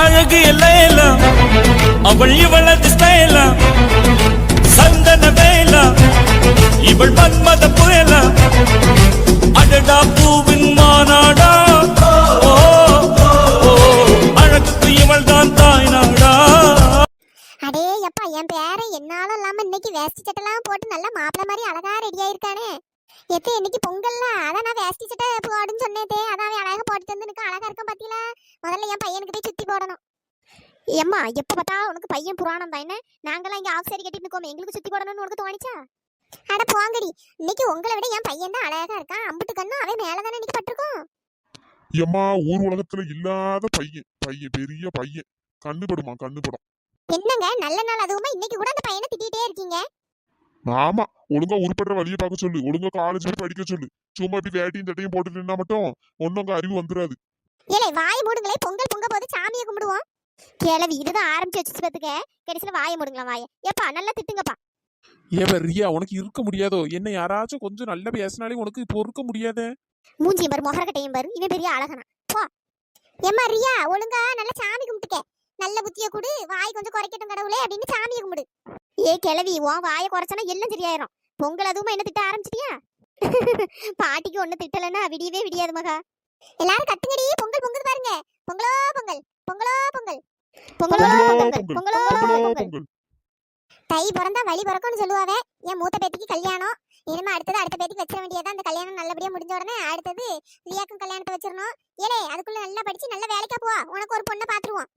அழகு எல்லாம் அவள் இவளது ஸ்டைலா சந்தன வேலா இவள் மன்மத புயலா அடடா பூவின் மாநாடா அழகுக்கு இவள் தான் தாய் நாடா. அடே அப்பா என் பேரன் என்னாலும் இல்லாம இன்னைக்கு வேஷ்டி சட்டெல்லாம் போட்டு நல்லா மாப்பிள்ள மாதிரி அழகா ரெடி ஆயிருக்கானே. எத்தே இன்னைக்கு பொங்கல்ல அதான் நான் வேஷ்டி சட்டை போடுன்னு சொன்னேதே, அதான் அவன் அழகா போட்டு வந்து எனக்கு அழகா இருக்கான் பாத்தீங்களா. முதல்ல என் பையனுக்கு போய் சுத்தி போடணும். ஏம்மா எப்ப பார்த்தா உனக்கு பையன் புராணம் தான் என்ன, நாங்களாம் இங்க ஆஃப் சாரி கட்டிட்டு இருக்கோம், எங்களுக்கு சுத்தி போடணும்னு உனக்கு தோணிச்சா? அட போங்கடி, இன்னைக்கு உங்களை விட என் பையன் தான் அழகா இருக்கான். அம்புட்டு கண்ணும் அவன் மேலதானே இன்னைக்கு பட்டிருக்கோம். எம்மா ஊர் உலகத்துல இல்லாத பையன் பையன் பெரிய பையன் கண்ணுபடுமா கண்ணுபடும். என்னங்க நல்ல நாள் அதுவுமா இன்னைக்கு கூட அந்த பையனை திட்டிகிட்டே இருக்கீங்க. ஆமா ஒழுங்கா உருப்படுற வழியை பார்க்க சொல்லு, ஒழுங்கா காலேஜ் போய் படிக்க சொல்லு. சும்மா இப்படி வேட்டியும் தட்டையும் போட்டு நின்னா மட்டும் ஒன்னும் அறிவு வந்துடாது. ஏலே வாய் மூடுங்களே, பொங்கல் பொங்க போது சாமியை கும்பிடுவோம். கிளவி இதுதான் ஆரம்பிச்சு வச்சு பார்த்துக்க, கடைசியில வாயை மூடுங்களா வாயை. ஏப்பா நல்லா திட்டுங்கப்பா. ஏவ ரியா உனக்கு இருக்க முடியாதோ என்ன, யாராச்சும் கொஞ்சம் நல்லா பேசினாலே உனக்கு பொறுக்க முடியாத. மூஞ்சியும் பாரு முகரக்கட்டையும் பாரு, இவன் பெரிய அழகனா போ. ஏம்மா ரியா ஒழுங்கா நல்லா சாமி கும்பிட்டுக்க, நல்ல புத்திய கொடு, வாய் கொஞ்சம் குறைக்கட்டும் கடவுளே அப்படின்னு சாமியை கும்பிடு. ஏ கிளவி உன் வாயை குறைச்சனா எல்லாம் சரியாயிரும். பொங்கல் அதுவுமா என்ன திட்ட ஆரம்பிச்சிட்டியா? பாட்டிக்கு ஒண்ணு திட்டலன்னா விடியவே விடியாது மகா. எல்லாரும் கத்துங்கடி, பொங்கல் பொங்குது பாருங்க. பொங்கலோ பொங்கல் பொங்கலோ பொங்கல் பொங்கலோ பொங்கல் பொங்கலோ பொங்கல். தை பிறந்தா வழி பிறக்கும்னு சொல்லுவாவே. என் மூத்த பேத்திக்கு கல்யாணம், இனிமே அடுத்தது அடுத்த பேத்திக்கு வச்சிட வேண்டியதான். அந்த கல்யாணம் நல்லபடியா முடிஞ்ச உடனே அடுத்தது ரியாக்கும் கல்யாணத்தை வச்சிடணும். ஏலே அதுக்குள்ள நல்லா படிச்சு நல்ல வேலைக்கா போவா, உனக்கு ஒரு பொண்ணை பாத்துருவோம்.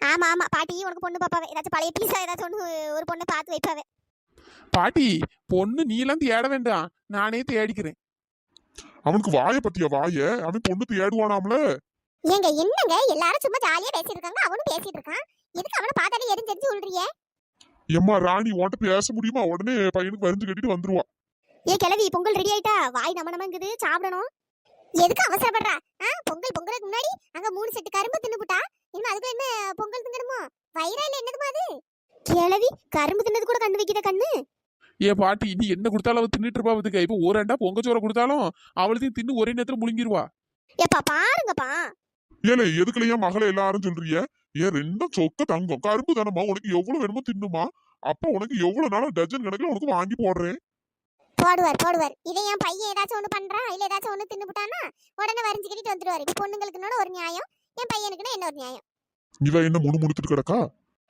ஆமா ஆமா பாட்டி உனக்கு பொண்ணு பாப்பாவே, ஏதாச்சும் பழைய பீஸா ஏதாச்சும் ஒண்ணு ஒரு பொண்ணை பார்த்து வைப்பாவே. பாட்டி பொண்ணு நீ எல்லாம் தேட வேண்டாம், நானே தேடிக்கிறேன். அவனுக்கு வாய பத்தியா வாய, அவன் பொண்ணு தேடுவானாம்ல. ஏங்க என்னங்க எல்லாரும் சும்மா ஜாலியா பேசிட்டு இருக்காங்க, அவனும் பேசிட்டு இருக்கான். எதுக்கு அவனை பார்த்தாலே எரிஞ்சு சொல்றீங்க? எம்மா ராணி உன்கிட்ட பேச முடியுமா? உடனே பையனுக்கு வரிஞ்சு கட்டிட்டு வந்துருவா. ஏ கிளவி பொங்கல் ரெடி ஆயிட்டா? வாய் நம்ம நமங்குது, சாப்பிடணும். எதுக்கு அவசரப்படுறா? பொங்கல் பொங்கலுக்கு முன்னாடி அங்க 3 செட்டு கரும்பு தின்னுபுட்டா, இன்னும் அதுக்கு என்ன பொங்கல் திங்கணுமோ? வயிறா இல்ல என்னதுமா அது? கிளவி கரும்பு தின்னது கூட கண்ணு வைக்கிற கண்ணு. ஏ பாட்டி நீ என்ன கொடுத்தாலும் அவ தின்னுட்டு இருப்பா பாத்துக்க. இப்ப ஒரு ரெண்டா பொங்கச்சோரை கொடுத்தாலும் அவளுக்கு தின்னு ஒரே நேரத்துல முழுங்கிருவா. ஏப்பா பாருங்கப்பா. ஏலே எதுக்குலையா மகளை எல்லாரும் சொல்றீங்க? ஏன் ரெண்டும் சொக்க தங்கம் கரும்பு தானம்மா, உனக்கு எவ்வளவு வேணுமோ தின்னுமா. அப்ப உனக்கு எவ்வளவு நாளா டஜன் கணக்குல உனக்கு வாங்கி போடுறேன். போடுவார் போடுவார். இதை என் பையன் ஏதாச்சும் ஒண்ணு பண்றான் இல்ல ஏதாச்சும் ஒண்ணு தின்னுபுட்டானா உடனே வரிஞ்சு கட்டிட்டு வந்துருவாரு. இப்ப பொண்ணுங்களுக்கு ஒரு நியாயம், என் பையனுக்குன்னா என்ன ஒரு நியாயம். இவ என்ன முணுமுணுத்துட்டு கிடக்கா?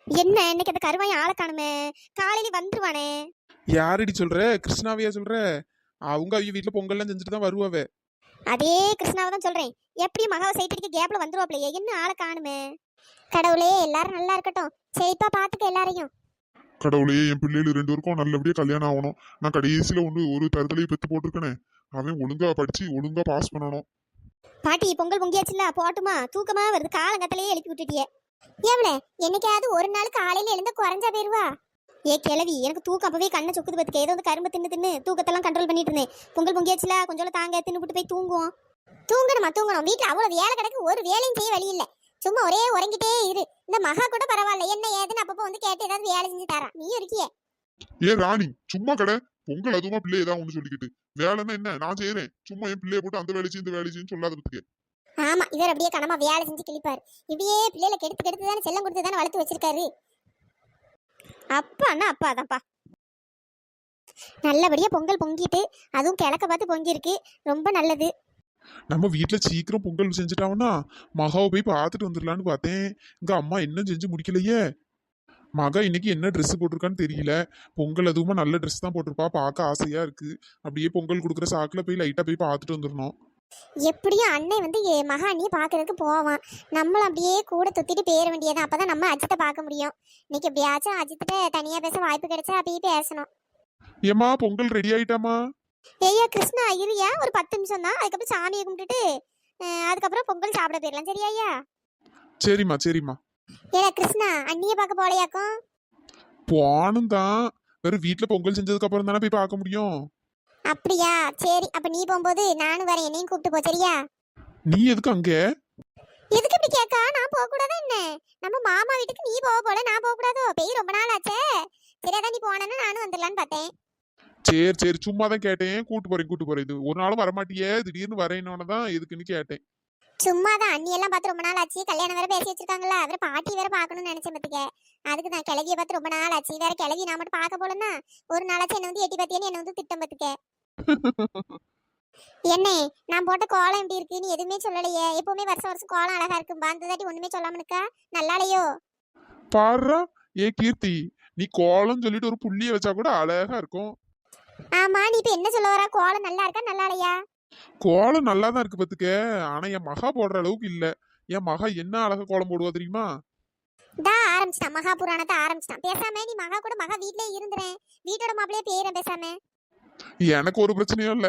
என்ன இன்னைக்கு அந்த கருவாய் ஆள காணுமே, காலையில வந்துருவானே. யாரடி சொல்ற? கிருஷ்ணாவையா சொல்ற? அவங்க அவங்க வீட்டுல பொங்கல்லாம் செஞ்சுட்டு தான் வருவாவே. அதே கிருஷ்ணாவை தான் சொல்றேன். எப்படி மகாவை சைட்டடிக்க கேப்ல வந்துருவாப்லையே, என்ன ஆள காணுமே. கடவுளே எல்லாரும் நல்லா இருக்கட்டும், சரிப்பா பாத்துக்க எல்லாரையும். கடவுளே என் பிள்ளைகள் 2 பேருக்கும் நல்லபடியா கல்யாணம் ஆகணும். நான் கடைசியில ஒரு தருதலையை பெத்து போட்டிருக்கேனே, அவன் ஒழுங்கா படிச்சு ஒழுங்கா பாஸ் பண்ணணும். பாட்டி பொங்கல் பொங்கியாச்சுல போட்டுமா, தூக்கமா வருது, காலங்கத்திலேயே எழுப்பி விட்டுட்டியே. ஏவல என்னைக்காவது ஒரு நாள் காலையில எழுந்த குறைஞ்சா போயிருவா. ஏ கிளவி எனக்கு தூக்கம் அப்பவே கண்ணை சொக்குது பத்துக்க. ஏதோ வந்து கரும்பு தின்னு தின்னு தூக்கத்தெல்லாம் கண்ட்ரோல் பண்ணிட்டு இருந்தேன். பொங்கல் பொங்கியாச்சுல கொஞ்சம் தாங்க தின்னு விட்டு போய் தூங்குவோம். தூங்கணுமா தூங்கணும், வீட்டுல அவ்வளவு வேலை கிடக்கு, ஒரு வேலையும் செய்ய வழி இல்ல. சும்மா ஒரே உறங்கிட்டே இரு. இந்த மகா கூட பரவாயில்ல, என்ன ஏதுன்னு அப்பப்போ வந்து கேட்டு ஏதாவது வேலை செஞ்சு தரா. நீ இருக்கியே ஏ ராணி சும்மா கடை பொங்கல் அதுமா பிள்ளை ஏதாவது ஒண்ணு சொல்லிக்கிட்டு வேலைன்னா என்ன நான் செய்யறேன். சும்மா என் பிள்ளைய போட்டு அந்த வேலை செய்ய இந்த வேலை செய்யும் சொல்லாத பத்துக்க. ஆமா இவர் அப்படியே கனமா வேலை செஞ்சு கிழிப்பாரு. இப்படியே பிள்ளைகளை கெடுத்து கெடுத்து தானே செல்லம் கொடுத்து தானே வளர்த்து வச்சிருக்காரு. அப்பான்னா அப்பா தான்ப்பா. நல்லபடியா பொங்கல் பொங்கிட்டு, அதுவும் கிழக்க பார்த்து பொங்கிருக்கு, ரொம்ப நல்லது. நம்ம வீட்டுல சீக்கிரம் பொங்கல் செஞ்சுட்டாங்கன்னா மகாவை போய் பார்த்துட்டு வந்துடலான்னு பார்த்தேன். இங்க அம்மா இன்னும் செஞ்சு முடிக்கலையே. மகா இன்னைக்கு என்ன ட்ரெஸ் போட்டிருக்கான்னு தெரியல. பொங்கல் அதுவுமா நல்ல ட்ரெஸ் தான் போட்டிருப்பா, பார்க்க ஆசையா இருக்கு. அப்படியே பொங்கல் கொடுக்குற சாக்குல போய் லைட்டா போய் பார்த்துட்டு வந்துடணும். எப்படியும் அண்ணன் வந்து மகா அண்ணியை பாக்குறதுக்கு போவான். நம்மளும் அப்படியே கூட துத்திட்டு பேர வேண்டியதான், அப்பதான் நம்ம அஜித்தை பார்க்க முடியும். இன்னைக்கு எப்படியாச்சும் அஜித்திட்ட தனியா பேச வாய்ப்பு கிடைச்சா அப்படியே பேசணும். ஏமா பொங்கல் ரெடி ஆயிட்டாமா? ஐயா கிருஷ்ணா இருயா, ஒரு 10 நிமிஷம் தான், அதுக்கப்புறம் சாமியை கும்பிட்டுட்டு அதுக்கப்புறம் பொங்கல் சாப்பிட போயிடலாம். சரியா ஐயா? சரிம்மா சரிம்மா. ஏடா கிருஷ்ணா அண்ணியை பார்க்க போலையாக்கும்? போனும் தான், வேற வீட்டுல பொங்கல் செஞ்சதுக்கு அப்புறம் தானே போய் பார்க்க முடியும். அப்படியா சரி, அப்ப நீ போகும்போது நானும் வரேன், என்னையும் கூப்பிட்டு போ சரியா? நீ எதுக்கு அங்க? எதுக்கு இப்படி கேக்கா? நான் போக கூடாதா என்ன? நம்ம மாமா வீட்டுக்கு நீ போக போல, நான் போக கூடாதோ? பெய் ரொம்ப நாள் ஆச்சே. சரியாதான் நீ போனேன்னா நானும் வந்துடலான்னு பார்த்தேன். சரி சரி சும்மா தான் கேட்டேன். கூட்டு போறேன். இது ஒரு நாளும் வரமாட்டியே, திடீர்னு வரேன்னு தான் எதுக்குன்னு கேட்டேன். சும்மாதான் அண்ணி எல்லாம் பார்த்து ரொம்ப நாள் ஆச்சு, கல்யாணம் வேற பேசி வச்சிருக்காங்களா, வேற பாட்டி வேற பார்க்கணும்னு நினைச்சேன் பத்துக்க. அதுக்கு நான் கிளவிய பார்த்து ரொம்ப நாள் ஆச்சு, வேற கிளவி நான் மட்டும் பார்க்க போலன்னா ஒரு நாளாச்சும் என்ன வந்து எட்டி பார்த்தியன்னு என்ன வந்து திட்டம் பத்துக்க. என்ன நான் போட்ட கோலம் எப்படி இருக்கு நீ எதுவுமே சொல்லலையே? எப்பவுமே வருஷம் வருஷம் கோலம் அழகா இருக்கும்பா, அந்த தாட்டி ஒண்ணுமே சொல்லாம இருக்கா, நல்லாலையோ? பாடுறா, ஏ கீர்த்தி, நீ கோலம் சொல்லிட்டு ஒரு புள்ளிய வச்சா கூட அழகா இருக்கும். ஆமா, நீ இப்ப என்ன சொல்ல வர? கோலம் நல்லா இருக்கா நல்லா இல்லையா? கோலம் நல்லா தான் இருக்கு பத்துக்க. ஆனா என் மகா போடுற அளவுக்கு இல்ல. என் மகா என்ன அழகா கோலம் போடுவா தெரியுமா? ஆரம்பிச்சிட்டான் மகா புராணத்தை ஆரம்பிச்சிட்டான். பேசாம நீ மகா கூட மகா வீட்லயே இருந்துறேன், வீட்டோட மாப்பிளையே பேரன் பேசாம. எனக்கு ஒரு பிரச்சனையும் இல்ல.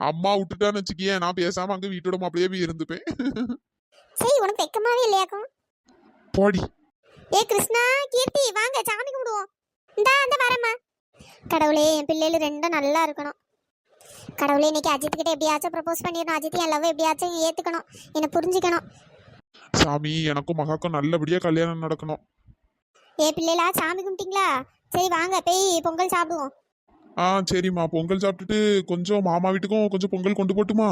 அம்மா விட்டுட்டான்னு வச்சுக்கிய, நான் பேசாம அங்க வீட்டோட மாப்பிளையே போய் இருந்துப்பேன். சரி, உனக்கு வெக்கமாவே இல்லையாக்கும்? போடி. ஏ கிருஷ்ணா, கீர்த்தி வாங்க சாமி கும்பிடுவோம். அந்த வரேம்மா. கடவுளே, என் பிள்ளைகள் ரெண்டும் நல்லா இருக்கணும். கடவுளே, இன்னைக்கு அஜித் கிட்ட எப்படியாச்சும் ப்ரப்போஸ் பண்ணிடணும். அஜித் என் லவ் எப்படியாச்சும் ஏத்துக்கணும், என்ன புரிஞ்சுக்கணும். சாமி, எனக்கும் மகாக்கும் நல்லபடியா கல்யாணம் நடக்கணும். ஏ பிள்ளைகளா, சாமி கும்பிட்டீங்களா? சரி வாங்க போய் பொங்கல் சாப்பிடுவோம். சரிம்மா, பொங்கல் சாப்பிட்டுட்டு கொஞ்சம் மாமா வீட்டுக்கும் கொஞ்சம் பொங்கல் கொண்டு போட்டுமா?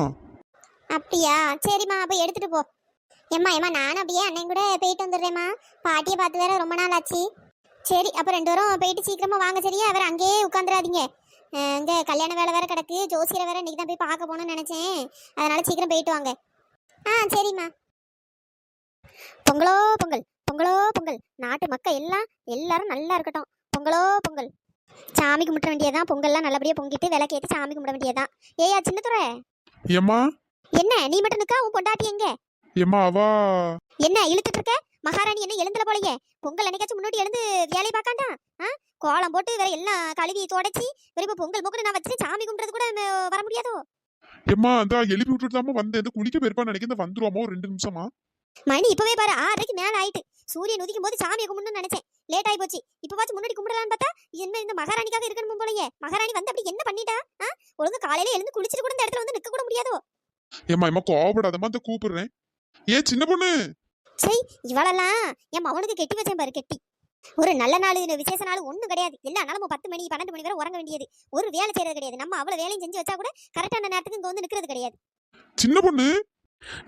அப்படியா? சரிம்மா, அப்ப எடுத்துட்டு போ. ஏம்மா நானும் அப்படியே அண்ணன் கூட போயிட்டு வந்துடுறேம்மா, பாட்டியை பார்த்து வேற ரொம்ப நாள் ஆச்சு. சரி, அப்போ ரெண்டு பேரும் போயிட்டு சீக்கிரமா வாங்க, சரியா? வேற அங்கேயே உட்காந்துடாதீங்க, இங்கே கல்யாண வேலை வேற கிடக்கு, ஜோசியரை வேற இன்னைக்கு தான் போய் பார்க்க போகணும்னு நினைச்சேன், அதனால சீக்கிரம் போயிட்டு வாங்க. சரிம்மா. பொங்கலோ பொங்கல், பொங்கலோ பொங்கல், நாட்டு மக்கள் எல்லாரும் நல்லா இருக்கட்டும். பொங்கலோ பொங்கல். சாமி கும்பிட வேண்டியதான், பொங்கல்லாம் நல்லபடியா பொங்கிட்டு விளக்கேற்றி சாமி கும்பிட வேண்டியதான். ஏயா சின்னத்துறை, ஏம்மா என்ன நீ மட்டும் நிக்கா? உன் பொண்டாட்டி எங்க? ஏம்மா அவா என்ன இழுத்துட்டு இருக்க? மகாராணி என்ன எழுந்துல போலயே? பொங்கல் என்னைக்காச்சும் முன்னாடி எழுந்து வேலையை பார்க்காண்டா? கோலம் போட்டு வேற எல்லாம் கழுவி தொடச்சி வேற இப்ப பொங்கல் முக்குன்னு நான் வச்சுட்டு சாமி கும்பிடுறது கூட வர முடியாதோ? ஏம்மா அந்த எழுப்பி விட்டுட்டு வந்தேன், குளிக்க போயிருப்பான்னு நினைக்கிறேன், வந்துருவாமா ஒரு 2 நிமிஷமா? மணி இப்பவே பாரு 6:30 மேல ஆயிட்டு. சூரியன் உதிக்கும் போது சாமியை கும்பிடணும்னு நினைச்சேன், லேட் ஆகி போச்சு. இப்ப பாச்சு முன்னாடி கும்பிடலான்னு பார்த்தா என்ன இந்த மகாராணிக்காக இருக்கணும் போலயே? மகாராணி வந்து அப்படி என்ன பண்ணிட்டா? ஒழுங்கு காலையில எழுந்து குளிச்சிட்டு கூட இந்த இடத்துல வந்து நிக்க கூட முடியாதோ? ஏம்மா கோவப்படாதம்மா, அந்த கூப்பிடுறேன். சின்ன பொண்ணு, சரி இவளெல்லாம் என் மகனுக்கு கெட்டி வச்சேன் பாரு, கெட்டி. ஒரு நல்ல நாள் விசேஷ நாள் ஒண்ணும் கிடையாது, எல்லா நாளும் 10 மணி 12 மணி வரை உறங்க வேண்டியது, ஒரு வேலை செய்யறது கிடையாது. நம்ம அவ்வளவு வேலையும் செஞ்சு வச்சா கூட கரெக்டான நேரத்துக்கு இங்க வந்து நிக்கிறது கிடையாது. சின்ன பொண்ணு.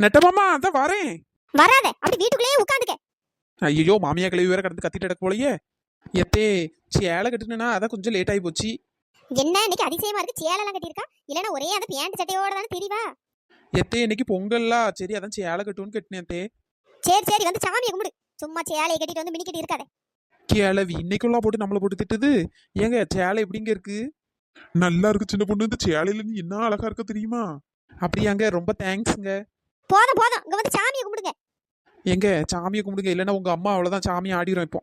நெட்டமாமா, அதான் வரேன். வராத, அப்படி வீட்டுக்குள்ளேயே உட்காந்துக்க. ஐயோ, மாமியா கிளவி வேற கடந்து கத்திட்டு கிடக்கு போலயே. எத்தே சேலை கட்டுனா அதான் கொஞ்சம் லேட் ஆகி போச்சு. என்ன இன்னைக்கு அதிசயமா இருக்கு, சேலெல்லாம் கட்டியிருக்கா? இல்லைன்னா ஒரே அந்த பேண்ட் சட்டையோட தானே தெரியவா? எத்தே இன்னைக்கு பொங்கல்லாம், சரி அதான் சேலை கட்டுன்னு கட்டினேன். சரி வந்து சாமியை கும்பிடு, சும்மா சேலையை கட்டிட்டு வந்து மினிக்கட்டி இருக்காத. கிளவி இன்னைக்குள்ளா போட்டு நம்மள போட்டு திட்டுது. ஏங்க சேலை எப்படிங்க இருக்கு? நல்லா இருக்கு சின்ன பொண்ணு, இந்த சேலையில நீ என்ன அழகா இருக்க தெரியுமா? அப்படியாங்க, ரொம்ப தேங்க்ஸுங்க. போதும் இங்க வந்து சாமியை கும்பிடுங்க. எங்க சாமியை கும்பிடுங்க, இல்லைன்னா உங்க அம்மா அவ்வளவுதான் சாமியை ஆடிரும் இப்போ.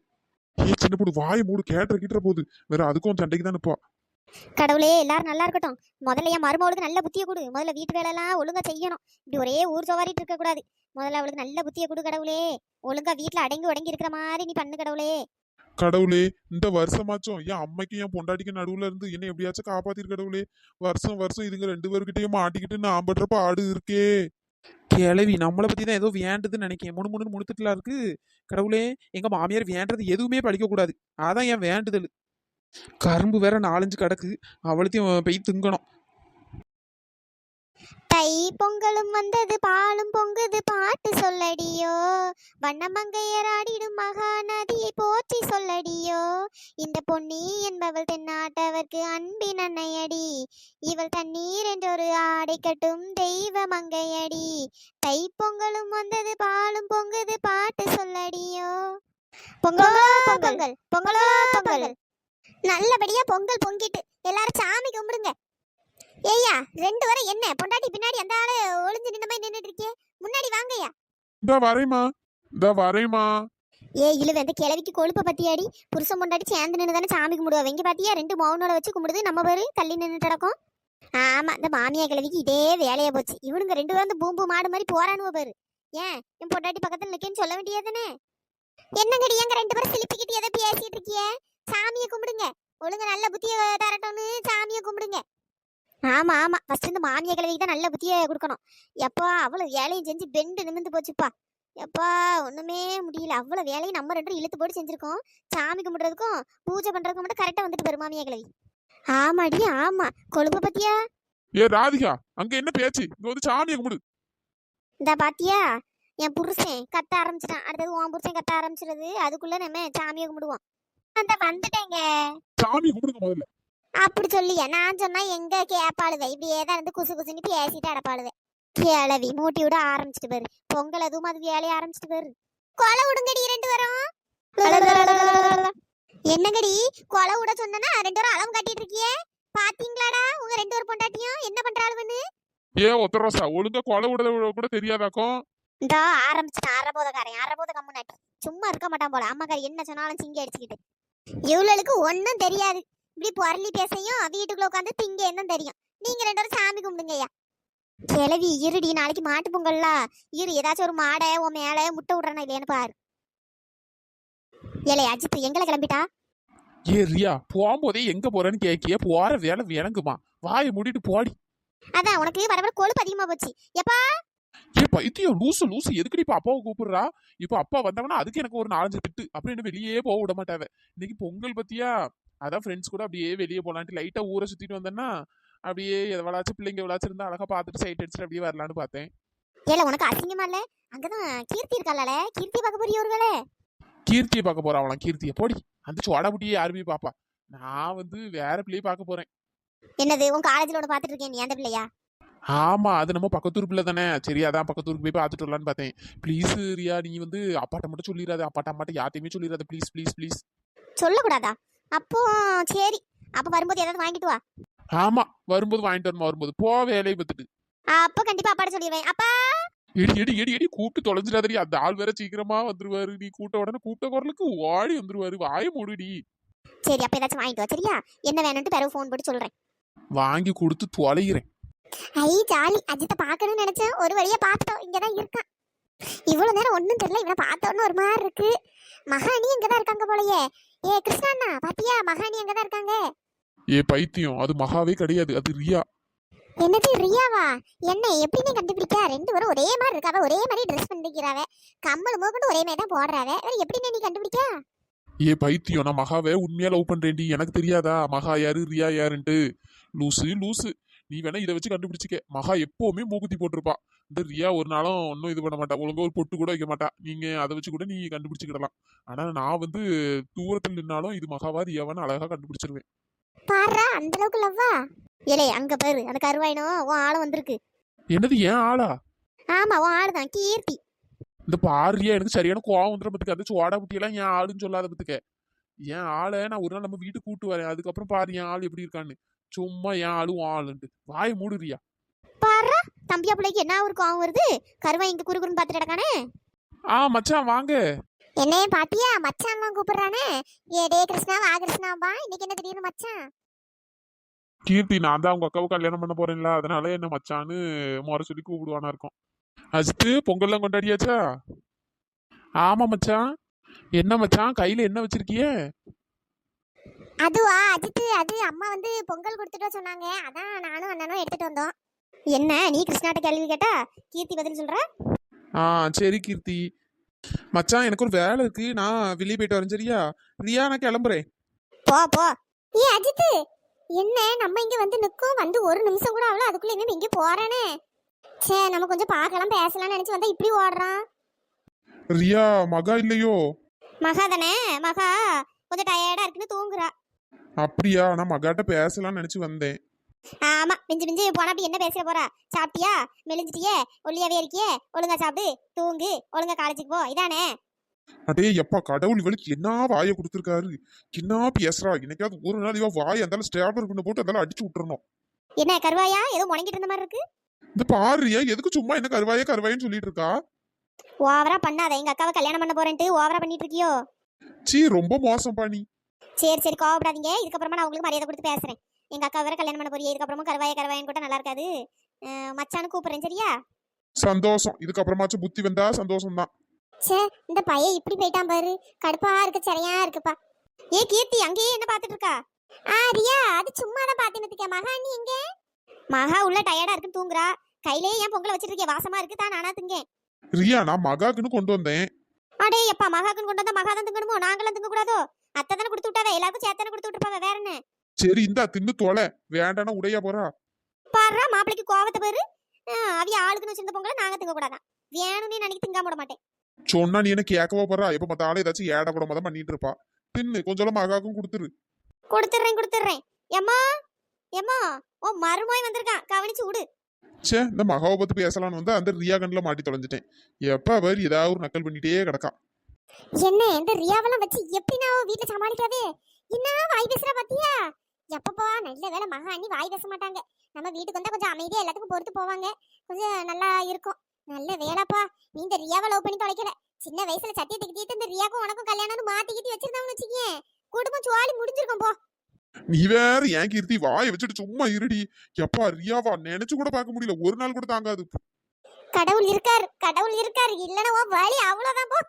சின்ன பொண்ணு வாயை மூடு, கிட்டுற போகுது, வேற அதுக்கும் சண்டைக்கு தான் நிப்பா. கடவுளே, எல்லாரும் நல்லா இருக்கட்டும். முதல்ல என் மருமகளுக்கு நல்ல புத்தியை கொடு. முதல்ல வீட்டு வேலை எல்லாம் ஒழுங்கா செய்யணும், இப்படி ஒரே ஊர் சவாரிட்டு இருக்க கூடாது. முதல்ல அவளுக்கு நல்ல புத்தியை கொடு கடவுளே. ஒழுங்கா வீட்டுல அடங்கி இருக்கிற மாதிரி நீ பண்ணு கடவுளே. கடவுளே, இந்த வருஷமாச்சும் என் அம்மைக்கும் என் பொண்டாட்டிக்கு நடுவுல இருந்து என்ன எப்படியாச்சும் காப்பாத்திரு கடவுளே. வருஷம் இதுங்க 2 பேருக்கிட்டையும் மாட்டிக்கிட்டு நான் பண்றப்ப ஆடு இருக்கே. கிளவி நம்மளை பத்தி தான் ஏதோ வேண்டதுன்னு நினைக்கிறேன். முணு முணுத்துட்டுலாம் இருக்கு. கடவுளே, எங்க மாமியார் வேண்டது எதுவுமே படிக்க கூடாது, அதான் என் வேண்டுதல். கரும்பு வேற 4-5 கிடக்கு, அவளத்தையும் போய் திங்கணும். தை பொங்கலும் வந்தது, பாலும் பொங்குது, பாட்டு சொல்லடியோ. வண்ணமங்கையர் ஆடிடும் மகாநதியை போற்றி சொல்லடியோ. இந்த பொன்னி என்பவள் தென்னாட்டவர்க்கு அன்பின் அன்னையடி, இவள் தண்ணீர் என்றொரு ஆடை கட்டும் தெய்வ மங்கையடி. தை பொங்கலும் வந்தது, பாலும் பொங்குது, பாட்டு சொல்லடியோ. பொங்கலோ பொங்கல், பொங்கலோ பொங்கல். நல்லபடியா பொங்கல் பொங்கிட்டு எல்லாரும் சாமி கும்பிடுங்க. ஏய்யா, 2 வரை என்ன பொண்டாட்டி பின்னாடி அந்த ஆளு ஒளிஞ்சு நின்ன மாதிரி நின்னுட்டு இருக்கே, முன்னாடி வாங்கய்யா. இந்த வரேம்மா. இழுவ அந்த கிழவிக்கு கொழுப்ப பத்தியாடி, புருஷன் பொண்டாட்டி சேர்ந்து நின்று தானே சாமி கும்பிடுவா. இங்க பாத்தியா 2 மௌனோட வச்சு கும்பிடுது, நம்ம பேரு தள்ளி நின்றுட்டு கிடக்கும். ஆமா, இந்த மாமியா கிழவிக்கு இதே வேலையா போச்சு. இவனுங்க 2 பேரும் வந்து பூம்பு மாடு மாதிரி போறானுவ பாரு. ஏன் என் பொண்டாட்டி பக்கத்துல நிக்கேன்னு சொல்ல வேண்டியதானே? என்னங்கடி எங்க 2 பேரும் சிலிப்பிக்கிட்டு எதை பேசிட்டு இருக்கிய? சாமியை கும்பிடுங்க, ஒழுங்க நல்ல புத்திய தரட்டும்னு சாமியை கும்பிடுங்க. ஆமா ஃபர்ஸ்ட் இந்த மாமியா கிழவிக்கு தான் நல்ல புத்தியை கொடுக்கணும். எப்பா அவ்வளவு வேலையும் செஞ்சு பெண்டு நிமிந்து போச்சுப்பா. எப்பா ஒண்ணுமே முடியல, அவ்வளவு வேலையும் நம்ம 2 இழுத்து போட்டு செஞ்சிருக்கோம். சாமி கும்பிடுறதுக்கும் பூஜை பண்றதுக்கும் மட்டும் கரெக்டா வந்துட்டு பாரு மாமியா கிழவி. ஆமாடி ஆமா, கொழுப்பு பத்தியா? ஏ ராதிகா, அங்க என்ன பேச்சு? இங்க வந்து சாமியை கும்பிடு. இந்த பாத்தியா என் புருஷன் கத்த ஆரம்பிச்சிட்டான். அடுத்தது உன் புருஷன் கத்த ஆரம்பிச்சிருது. அதுக்குள்ள நம்ம சாமியை கும்பிடுவோம். அந்த வந்துட்டேங்க. சாமி கும்பிடுங்க முதல்ல. அப்படி சொல்லியா நான் சொன்னா எங்க கேப்பாளுவே? இப்படியே தான் இருந்து குசு குசுன்னு பேசிட்டு அடப்பாளுவே. கிளவி மூட்டி விட ஆரம்பிச்சிட்டு பாரு. பொங்கல் அதுவும் அது வேலைய ஆரம்பிச்சிட்டு பாரு. கொலை விடுங்கடி 2 வரும். என்னங்கடி கொலை விட சொன்னா 2 வரும் அளவு கட்டிட்டு இருக்கியே? பாத்தீங்களாடா உங்க 2 வரும் பொண்டாட்டியும் என்ன பண்றாளுன்னு? ஒத்தரோசா ஒழுங்கா கொலை விட கூட தெரியாதாக்கும். இந்த ஆரம்பிச்சுட்டான் அறபோதக்காரன் கம்முனாட்டி. சும்மா இருக்க மாட்டான் போல. அம்மாக்காரி என்ன சொன்னாலும் சிங்கி அடிச்சுக்கிட்டு. இவளுக்கு ஒன்னும் தெரியாது. இப்படி பொருளி பேசையும் வீட்டுக்குள்ள உட்காந்து திங்க என்ன தெரியும். நீங்க 2 வரும் சாமி கும்பிடுங்கய்யா. கிளவி இருடி, நாளைக்கு மாட்டு பொங்கல்ல இரு. ஏதாச்சும் ஒரு மாடை உன் மேல முட்டை விடுறானா இல்லையான்னு பாரு. ஏலே அஜித் எங்களை கிளம்பிட்டா? ரியா போகும்போதே எங்க போறேன்னு கேக்கிய போற வேலை விளங்குமா? வாயை மூடிட்டு போடி. அதான் உனக்கு வர வர கொழுப்பு அதிகமா போச்சு. எப்பா பைத்தியம் லூசு எதுக்குடி இப்ப அப்பாவை கூப்பிடுறா? இப்ப அப்பா வந்தாங்கன்னா அதுக்கு எனக்கு ஒரு 4-5 திட்டு. அப்புறம் என்ன வெளியே போக விட மாட்டாவ. இன்னைக்கு பொங்கல் பத்தியா? அதான் ஃப்ரெண்ட்ஸ் கூட அப்படியே வெளியே போலான்ட்டு லைட்டா ஊரை சுத்திட்டு வந்தேன்னா அப்படியே எவ்வளாச்சும் பிள்ளைங்க எவ்வளாச்சும் இருந்தா அழகா பாத்துட்டு சைட் அடிச்சுட்டு அப்படியே வரலான்னு பார்த்தேன். ஏல உனக்கு அசிங்கமா இல்ல? அங்கதான் கீர்த்தி இருக்காளே, கீர்த்தி பார்க்க போறிய ஒரு வேலை? கீர்த்தியை பார்க்க போறா அவளாம். கீர்த்தியை போடி. அந்த சோடா புட்டியை யாருமே பாப்பா. நான் வேற பிள்ளையை பார்க்க போறேன். என்னது உன் காலேஜ்ல ஒன்று பார்த்துட்டு இருக்கேன் நீ அந்த பிள்ளையா? ஆமா அது நம்ம பக்கத்தூர் பிள்ளை தானே. சரி அதான் பக்கத்தூருக்கு போய் பார்த்துட்டு வரலான்னு பார்த்தேன். ப்ளீஸ் ரியா நீ அப்பாட்ட மட்டும் சொல்லிடாத. அப்பாட்ட அம்மாட்ட யார்ட்டையுமே சொல்லிடாத. Please please please. சொல்லக்கூடாதா? அப்போ சரி, அப்ப வரும்போது ஏதாவது வாங்கிட்டு வா. ஆமா வரும்போது வாங்கிட்டு வரமா. வரும்போது போ வேலையை பார்த்துட்டு. அப்ப கண்டிப்பா அப்பாட்ட சொல்லிடுவேன். அப்பா எடி கூப்பிட்டு தொலைஞ்சிடாதடி. அந்த ஆள் வேற சீக்கிரமா வந்துருவாரு. நீ கூட்ட உடனே கூப்பிட்ட குரலுக்கு ஓடி வந்துருவாரு. வாய மூடுடி. சரி அப்ப ஏதாச்சும் வாங்கிட்டு வா சரியா? என்ன வேணும்னு பிறகு ஃபோன் போட்டு சொல்றேன். வாங்கி கொடுத்து தொலைகிறேன். ஐ ஜாலி. அஜித்தை பார்க்கணும்னு நினைச்சேன், ஒரு வழியா பார்த்துட்டோம். இங்கதான் இருக்கான். இவ்வளவு நேரம் ஒன்னும் தெரியல. இவனை பார்த்தோன்னு ஒரு மாதிரி இருக்கு. மகாணி இங்கதான் இருக்காங்க போலயே. ஏ கிருஷ்ணா பாத்தியா? மகாணி அங்கதான் இருக்காங்க. பைத்தியம் அது மகாவே கிடையாது, அது ரியா. என்னது ரியாவா? என்ன எப்படின்னு கண்டுபிடிக்க? 2 பேரும் ஒரே மாதிரி இருக்காவ, ஒரே மாதிரி ட்ரெஸ் பண்ணிக்கிறாவ, கம்மல் மூக்கண்டு ஒரே மாதிரி தான் போடுறாவ. எப்படின்னு நீ கண்டுபிடிக்க? பைத்தியம் நான் மகாவை உண்மையா லவ் பண்றேன்டி. எனக்கு தெரியாதா மகா யாரு ரியா யாருன்ட்டு? லூசு நீ வேணா இதை வச்சு கண்டுபிடிச்சிக்க. மகா எப்பவுமே மூக்குத்தி போட்டிருப்பா. இந்த ரியா ஒரு நாளும் ஒன்றும் இது பண்ண மாட்டா. ஒழுங்கா ஒரு பொட்டு கூட வைக்க மாட்டா. நீங்க அதை வச்சு கூட நீ கண்டுபிடிச்சிக்கிடலாம். ஆனா நான் தூரத்தில் நின்னாலும் இது மகாவா ரியாவான்னு அழகா கண்டுபிடிச்சிருவேன். பாரா அந்த அளவுக்கு லவ்வா? ஏலே அங்க பாரு, அந்த கருவாயினும் உன் ஆளும் வந்திருக்கு. என்னது ஏன் ஆளா? ஆமா உன் ஆளு தான் கீர்த்தி. இந்த பாரியா எனக்கு சரியான கோவம் வந்துடும் பத்துக்க. அந்த சோடா புட்டியெல்லாம் என் ஆளுன்னு சொல்லாத பத்துக்க. என் ஆளை நான் ஒரு நாள் நம்ம வீட்டுக்கு கூட்டு வரேன். அதுக்கப்புறம் பாரு என் ஆள் எப்படி இருக்கான்னு. சும்மா என் ஆளும் ஆளுன்ட்டு வாய மூடுறியா? பாரா தம்பியா பிள்ளைக்கு என்ன ஒரு கோவம் வருது? கருவாய் இங்க குறுகுறுன்னு பாத்துட்டு கிடக்கானே. மச்சான் வாங்க. என்னைய பாத்தியா? மச்சான் கூப்பிடுறானே. ஏடே கிருஷ்ணா வா கிருஷ்ணா வா. இன்னைக்கு என்ன திடீர்னு மச்சான்? கீர்த்தி நான் தான் உங்க அக்காவை கல்யாணம் பண்ண போறேன்ல, அதனால என்ன மச்சான்னு முறை சொல்லி கூப்பிடுவானா இருக்கும். அஜித்து பொங்கல்லாம் கொண்டாடியாச்சா? ஆமா மச்சான். என்ன மச்சான் கையில என்ன வச்சிருக்கிய? அதுவா அஜித்து, அது அம்மா பொங்கல் கொடுத்துட்டு சொன்னாங்க. அதான் நானும் அண்ணனும் எடுத்துட்டு வந்தோம். என்ன நீ கிருஷ்ணாட்ட கேள்வி கேட்டா கீர்த்தி பதில் சொல்ற? சரி கீர்த்தி. மச்சான் எனக்கு ஒரு வேலை இருக்கு, நான் வெளியே போயிட்டு வரேன் சரியா? ரியா நான் கிளம்புறேன். போ. ஏ அஜித்து என்ன நம்ம இங்க நிக்கும் ஒரு நிமிஷம் கூட ஆகல, அதுக்குள்ள என்ன இங்க போறானே. சே நம்ம கொஞ்சம் பார்க்கலாம் பேசலாம்னு நினைச்சு வந்தா இப்படி ஓடுறான். ரியா மகா இல்லையோ? மகா தானே. மகா கொஞ்சம் டயர்டா இருக்குன்னு தூங்குறா. அப்படியா? நான் மகாட்ட பேசலாம்னு நினைச்சு வந்தேன். ஆமா மிஞ்சி போனா அப்படி என்ன பேச போறா? சாப்பிட்டியா? மெலிஞ்சிட்டியே? ஒல்லியாவே இருக்கியே? ஒழுங்கா சாப்பிடு, தூங்கு, ஒழுங்கா காலேஜுக்கு போ, இதானே? அடே எப்பா கடவுள் இவளுக்கு என்ன வாயை கொடுத்துருக்காரு. என்ன பேசுறா? என்னைக்காவது ஒரு நாள் இவ வாய் அந்த ஸ்டேப்லர் பண்ண போட்டு அதெல்லாம் அடிச்சு விட்டுறணும். என்ன கருவாயா ஏதோ முடங்கிட்டு இருந்த மாதிரி இருக்கு? இந்த பாருயா எதுக்கு சும்மா என்ன கருவாயின்னு சொல்லிட்டு இருக்கா? ஓவரா பண்ணாத. எங்க அக்காவை கல்யாணம் பண்ண போறேன்ட்டு ஓவரா பண்ணிட்டு இருக்கியோ? சீ ரொம்ப மோசம் பண்ணி. சரி கோவப்படாதீங்க. இதுக்கப்புறமா நான் உங்களுக்கு மரியாதை கொடுத்து பேசுறேன். எங்க அக்கா வேற கல்யாணம் பண்ண போறியே, இதுக்கப்புறமா கருவாயன்னு கூட நல்லா இருக்காது. மச்சானு கூப்பிடுறேன் சரியா? சந்தோஷம். இதுக்கப்புறமாச்சும் புத்தி வந்தா சந்தோஷம் தான். சே இந்த பையன் இப்படி போயிட்டான் பாரு. கடுப்பா இருக்கு, சரியா இருக்குப்பா. ஏ கீர்த்தி அங்கேயே என்ன பாத்துட்டு இருக்கா? ரியா அது சும்மா தான் பாத்துனதுக்கே. மகா நீ எங்க? மகா உள்ள டயர்டா இருக்குன்னு தூங்குறா. கையிலே ஏன் பொங்கலை வச்சிட்டு இருக்கே? வாசமா இருக்கு தான் நானா திங்க. ரியா நான் மகாக்குன்னு கொண்டு வந்தேன். அடே எப்பா மகாக்குன்னு கொண்டு வந்தா மகா தான் திங்கணுமோ? நாங்களும் திங்க கூடாதோ? அத்தை தானே கொடுத்து விட்டாவே, எல்லாருக்கும் சேர்த்தானே கொடுத்து விட்டுருப்பாவே, வேற என்ன? சரி இந்தா தின்னு தொலை. வேண்டானா உடையா போறா. பாரு மாப்பிளைக்கு கோவத்தை பாரு. அவிய ஆளுக்குன்னு வச்சிருந்த பொங்கலை நாங்க திங்க கூடாதான். வேணும்னு நினைக்க திங்காம விட மாட்டேன். சொன்னா நீ என்ன கேட்கவா போறா? எப்ப மத்த ஆளு ஏதாச்சும் ஏட கூட தான் பண்ணிட்டு இருப்பா. தின்னு கொஞ்சம் மகாவுக்கும் கொடுத்துரு. கொடுத்துட்றேன். எம்மா எம்மா ஓ மருமோய் வந்திருக்கான், கவனிச்சு விடு. சே, இந்த மகாவை பத்தி பேசலாம்னு வந்து அந்த ரியா கண்ணில் மாட்டி தொலைஞ்சிட்டேன். எப்ப அவர் ஏதாவது ஒரு நக்கல் பண்ணிட்டே கிடக்கா. என்ன இந்த ரியாவெல்லாம் வச்சு எப்படி நான் வீட்டுல சமாளிக்காதே? என்ன வாய் பேசுறா பாத்தியா? எப்பப்பா நல்ல வேலை மகா அண்ணி வாய் பேச மாட்டாங்க. நம்ம வீட்டுக்கு வந்தா கொஞ்சம் அமைதியா எல்லாத்துக்கும் பொறுத்து போவாங்க, கொஞ்சம் நல்லா இருக்கும். நல்ல வேலைப்பா நீ இந்த ரியாவை லவ் பண்ணி தொலைக்கல. சின்ன வயசுல சத்தியத்துக்கு தீர்த்து இந்த ரியாக்கும் உனக்கும் கல்யாணம்னு மாத்திக்கிட்டு வச்சிருந்தாங்கன்னு வச்சுக்கேன், குடும்பம் சுவாலி முடிஞ்சிருக்கும் போ. நீ வேற ஏன் கீர்த்தி வாயை வச்சுட்டு சும்மா இருடி. எப்பா ரியாவா நினைச்சு கூட பார்க்க முடியல, ஒரு நாள் கூட தாங்காது. கடவுள் இருக்காரு இல்லன்னா ஓ வழி அவ்வளவுதான் போ.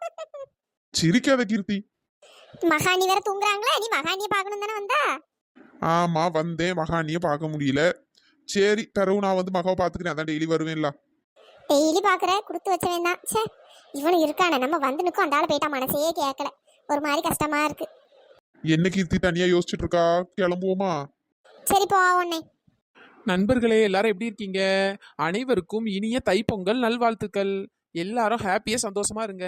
சிரிக்காத கீர்த்தி. மகாணி வேற தூங்குறாங்களா, நீ மகாணிய பாக்கணும் தானே வந்தா? ஆமா வந்தேன், மகானிய பார்க்க முடியல. சரி தரவு நான் வந்து மகாவை பாத்துக்கிறேன், அதான் டெய்லி வருவேன்ல. டெய்லி பாக்குற கொடுத்து வச்ச வேண்டாம். சே இவனு இருக்கானே, நம்ம வந்து நிற்கும் அந்த ஆளை போயிட்டா மனசே கேட்கல, ஒரு மாதிரி கஷ்டமா இருக்கு. என்ன கீர்த்தி தனியா யோசிச்சுட்டு இருக்கா? கிளம்புவோமா? சரி போ உன்னை. நண்பர்களே எல்லாரும் எப்படி இருக்கீங்க? அனைவருக்கும் இனிய தைப்பொங்கல் நல்வாழ்த்துக்கள். எல்லாரும் ஹாப்பியா சந்தோஷமா இருங்க.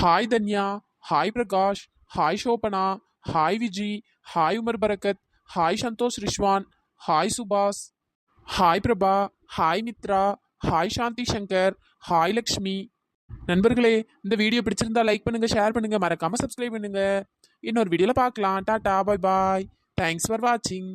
Hi Tanya, hi Prakash, hi Shobana, hi Viji, hi Umar Barakat, hi Santhosh Rizwan, hi Subash, hi Prabha, hi Mitra, hi Shanthi Shankar, hi Lakshmi. நண்பர்களே இந்த வீடியோ பிடிச்சிருந்தா லைக் பண்ணுங்க, ஷேர் பண்ணுங்க, மறக்காம சப்ஸ்கிரைப் பண்ணுங்க. இன்னொரு வீடியோல பார்க்கலாம். டாடா, பாய் பாய். தேங்க்ஸ் ஃபார் வாட்சிங்.